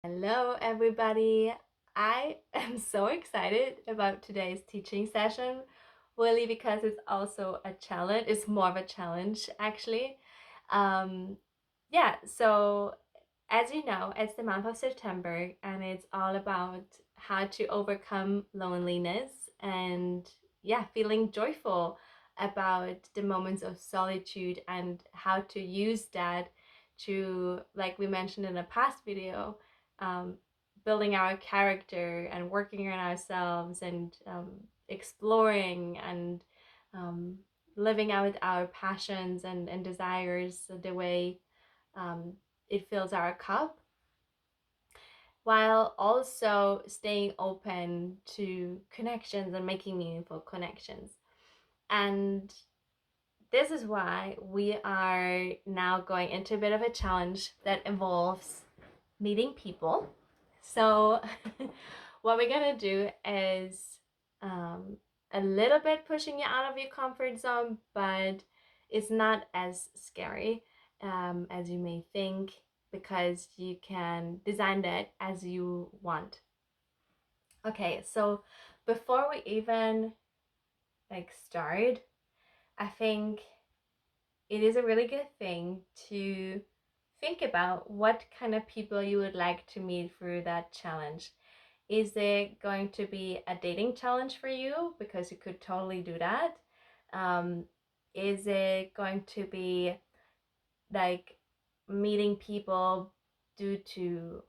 Hello, everybody. I am so excited about today's teaching session, really, because it's also a challenge. It's more of a challenge, actually. Um, so as you know, it's the month of September, and it's all about how to overcome loneliness and, feeling joyful about the moments of solitude and how to use that to, like we mentioned in a past video, um, building our character and working on ourselves and exploring and um, living out our passions and desires the way um, it fills our cup, while also staying open to connections and making meaningful connections. And this is why we are now going into a bit of a challenge that involves meeting people. So, what we're gonna do is um, a little bit pushing you out of your comfort zone, but it's not as scary as you may think, because you can design that as you want. Okay, so before we even start, I think it is a really good thing to think about what kind of people you would like to meet through that challenge. Is it going to be a dating challenge for you? Because you could totally do that. Um, is it going to be like meeting people due to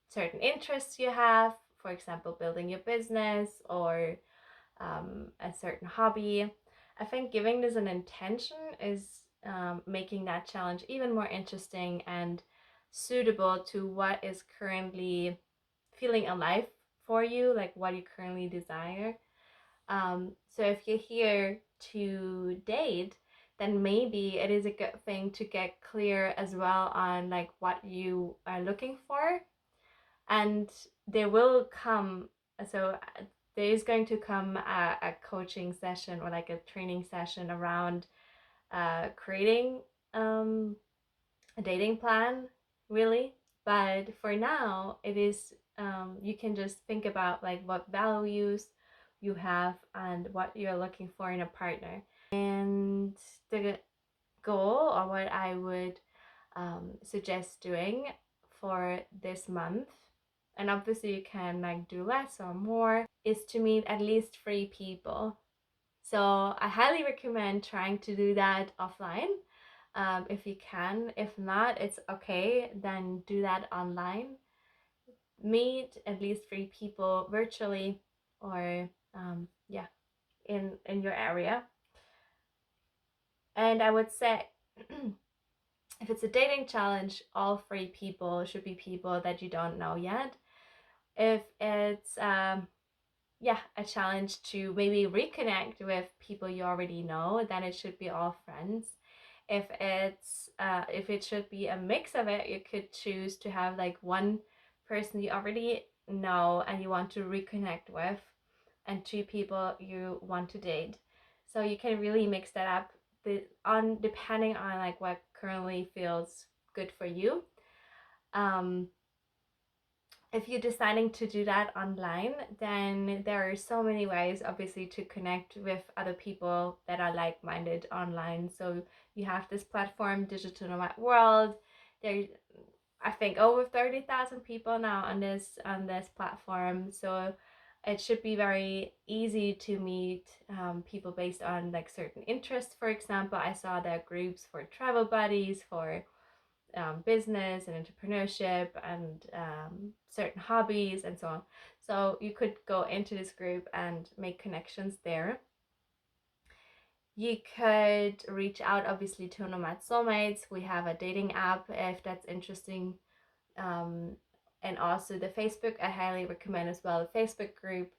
certain interests you have? For example, building your business or a certain hobby. I think giving this an intention is making that challenge even more interesting and suitable to what is currently feeling alive for you, like what you currently desire. So if you're here to date, then maybe it is a good thing to get clear as well on like what you are looking for. And there will come, so there is going to come a coaching session or like a training session around creating a dating plan, really. But for now, it is you can just think about like what values you have and what you're looking for in a partner. And the goal, or what I would suggest doing for this month, and obviously you can like do less or more, is to meet at least 3 people. So I highly recommend trying to do that offline if you can. If not, it's okay, then do that online. Meet at least 3 people virtually or in your area. And I would say if it's a dating challenge, all 3 people should be people that you don't know yet. If it's a challenge to maybe reconnect with people you already know, then it should be all friends. If it should be a mix of it, you could choose to have like one person you already know and you want to reconnect with, and 2 people you want to date. So you can really mix that up depending on like what currently feels good for you. Um, if you're deciding to do that online, then there are so many ways, obviously, to connect with other people that are like-minded online. So you have this platform, Digital Nomad World. There, I think, over 30,000 people now on this platform. So it should be very easy to meet people based on like certain interests. For example, I saw there are groups for travel buddies, for business and entrepreneurship and certain hobbies and so on. So you could go into this group and make connections there. You could reach out, obviously, to Nomad Soulmates. We have a dating app if that's interesting. And also the Facebook, I highly recommend as well, the Facebook group.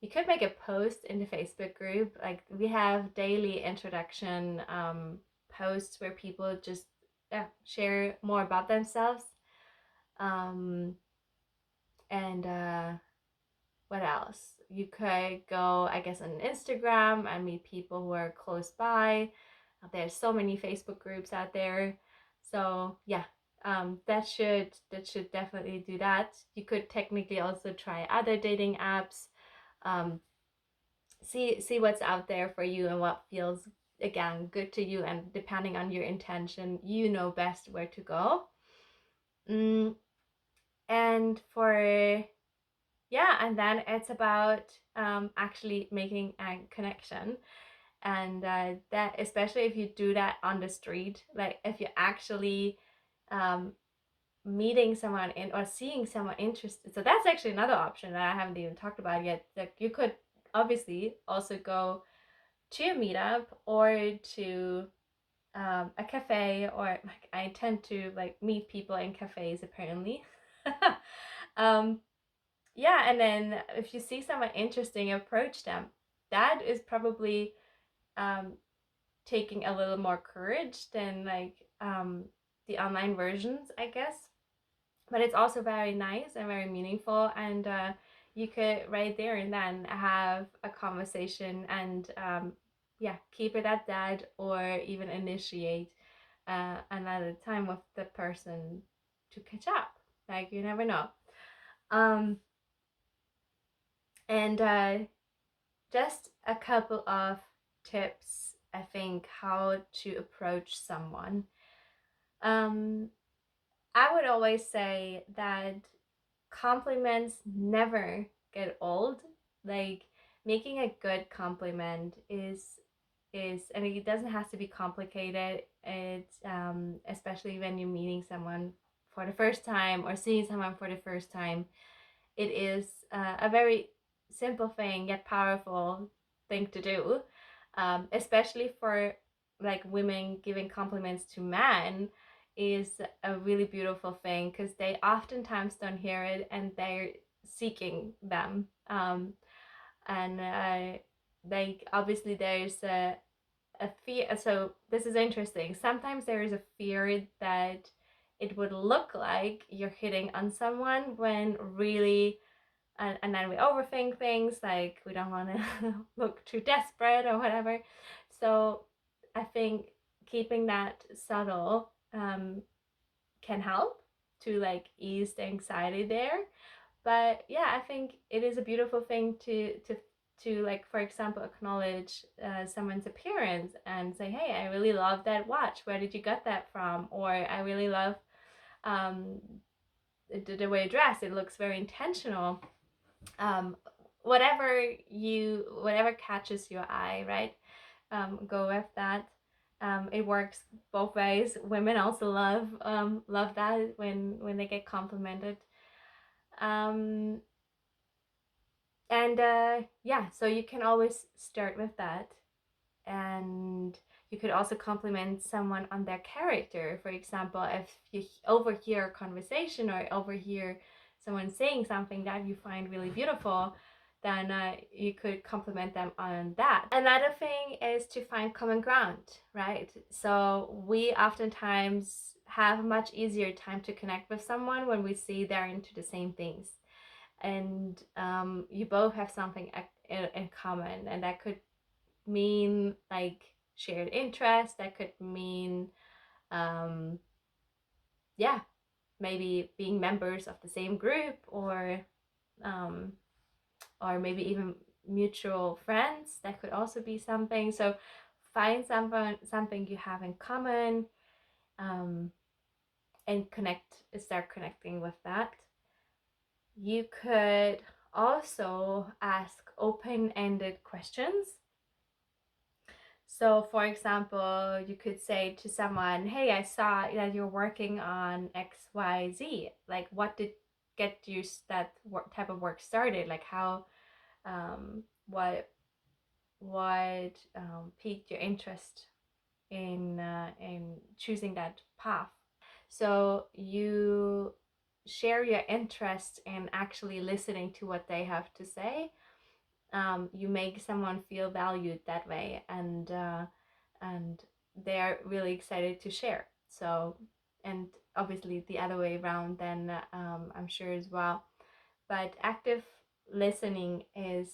You could make a post in the Facebook group. Like we have daily introduction posts where people just share more about themselves. Um, and what else? You could go, I guess, on Instagram and meet people who are close by. There's so many Facebook groups out there. So yeah, That should definitely do that. You could technically also try other dating apps. um, see what's out there for you and what feels, again, good to you, and depending on your intention, you know best where to go. mm, and for yeah, and then it's about actually making a connection. And that, especially if you do that on the street, like if you actually um, meeting someone in or seeing someone interested. So that's actually another option that I haven't even talked about yet. Like you could obviously also go to a meetup or to a cafe, or like I tend to like meet people in cafes apparently. um, yeah, and then if you see someone interesting, approach them. That is probably um, taking a little more courage than like the online versions, I guess. But it's also very nice and very meaningful, and you could right there and then have a conversation and yeah, keep it at that, or even initiate another time with the person to catch up. Like you never know. um and just a couple of tips, I think, how to approach someone. um I would always say that compliments never get old. Like making a good compliment is, and it doesn't have to be complicated. It's especially when you're meeting someone for the first time or seeing someone for the first time, it is a very simple thing yet powerful thing to do. Especially for like women, giving compliments to men is a really beautiful thing because they oftentimes don't hear it and they're seeking them. And like obviously there's a fear. So this is interesting. Sometimes there is a fear that it would look like you're hitting on someone when really, and then we overthink things, like we don't want to look too desperate or whatever. So I think keeping that subtle can help to like ease the anxiety there. But yeah, I think it is a beautiful thing to like, for example, acknowledge someone's appearance and say, hey, I really love that watch, where did you get that from? Or I really love um the way you dress, it looks very intentional. um whatever catches your eye, right? Go with that. It works both ways. Women also love that when they get complimented. um and yeah, so you can always start with that. And you could also compliment someone on their character. For example, if you overhear a conversation or overhear someone saying something that you find really beautiful, then you could compliment them on that. Another thing is to find common ground, right? So we oftentimes have a much easier time to connect with someone when we see they're into the same things, and you both have something in common, and that could mean like shared interest, that could mean um yeah, maybe being members of the same group, um or maybe even mutual friends. That could also be something. So find something you have in common, um and start connecting with that. You could also ask open-ended questions. So, for example, you could say to someone, hey, I saw that you're working on XYZ. Like, what did get you that type of work started? Like, how, what, piqued your interest in choosing that path? So, you share your interest in actually listening to what they have to say. You make someone feel valued that way, and they're really excited to share. So, and obviously the other way around, then I'm sure as well. But active listening is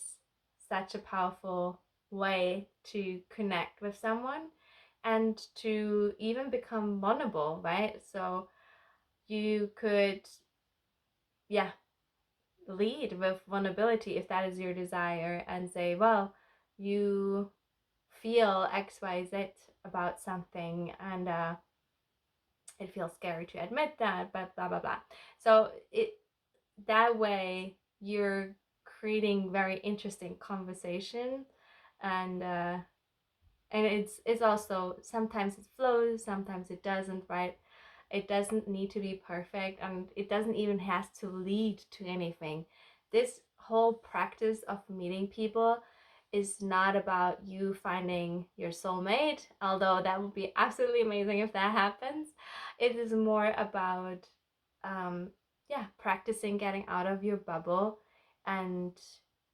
such a powerful way to connect with someone and to even become vulnerable, right? So you could, yeah, lead with vulnerability if that is your desire and say, well, you feel XYZ about something, and it feels scary to admit that, but blah blah blah. So that way you're creating very interesting conversation, and it's also, sometimes it flows, sometimes it doesn't, right? It doesn't need to be perfect, and it doesn't even have to lead to anything. This whole practice of meeting people is not about you finding your soulmate, although that would be absolutely amazing if that happens. It is more about practicing getting out of your bubble and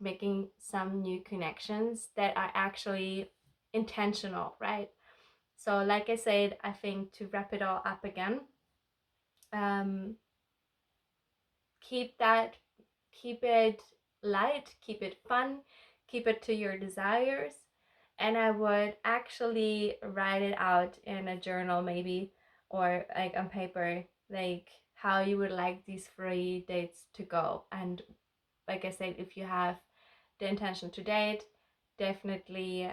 making some new connections that are actually intentional, right? So like I said, I think to wrap it all up again, um, keep that, keep it light, keep it fun, keep it to your desires. And I would actually write it out in a journal, maybe, or like on paper, like how you would like these 3 dates to go. And like I said, if you have the intention to date, definitely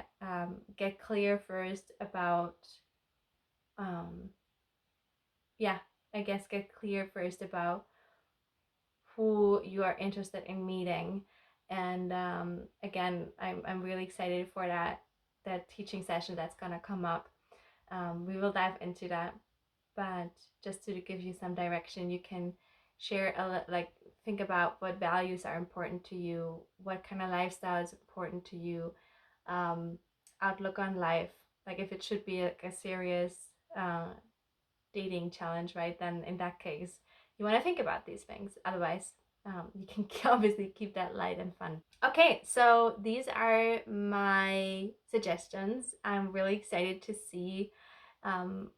get clear first about um yeah, I guess get clear first about who you are interested in meeting. And again, I'm really excited for that teaching session that's gonna come up. We will dive into that, but just to give you some direction, you can share like think about what values are important to you, what kind of lifestyle is important to you, um, outlook on life. Like if it should be like a serious uh, dating challenge, right? Then in that case, you want to think about these things. Otherwise, you can obviously keep that light and fun. Okay, so these are my suggestions. I'm really excited to see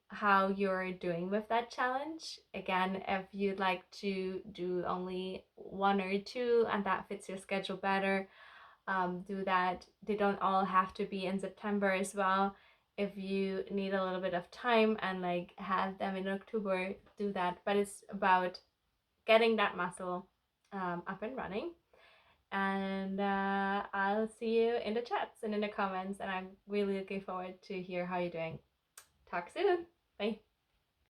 how you're doing with that challenge. Again, if you'd like to do only 1 or 2 and that fits your schedule better, do that. They don't all have to be in September as well. If you need a little bit of time and like have them in October, do that. But it's about getting that muscle up and running. And I'll see you in the chats and in the comments. And I'm really looking forward to hear how you're doing. Talk soon. Bye.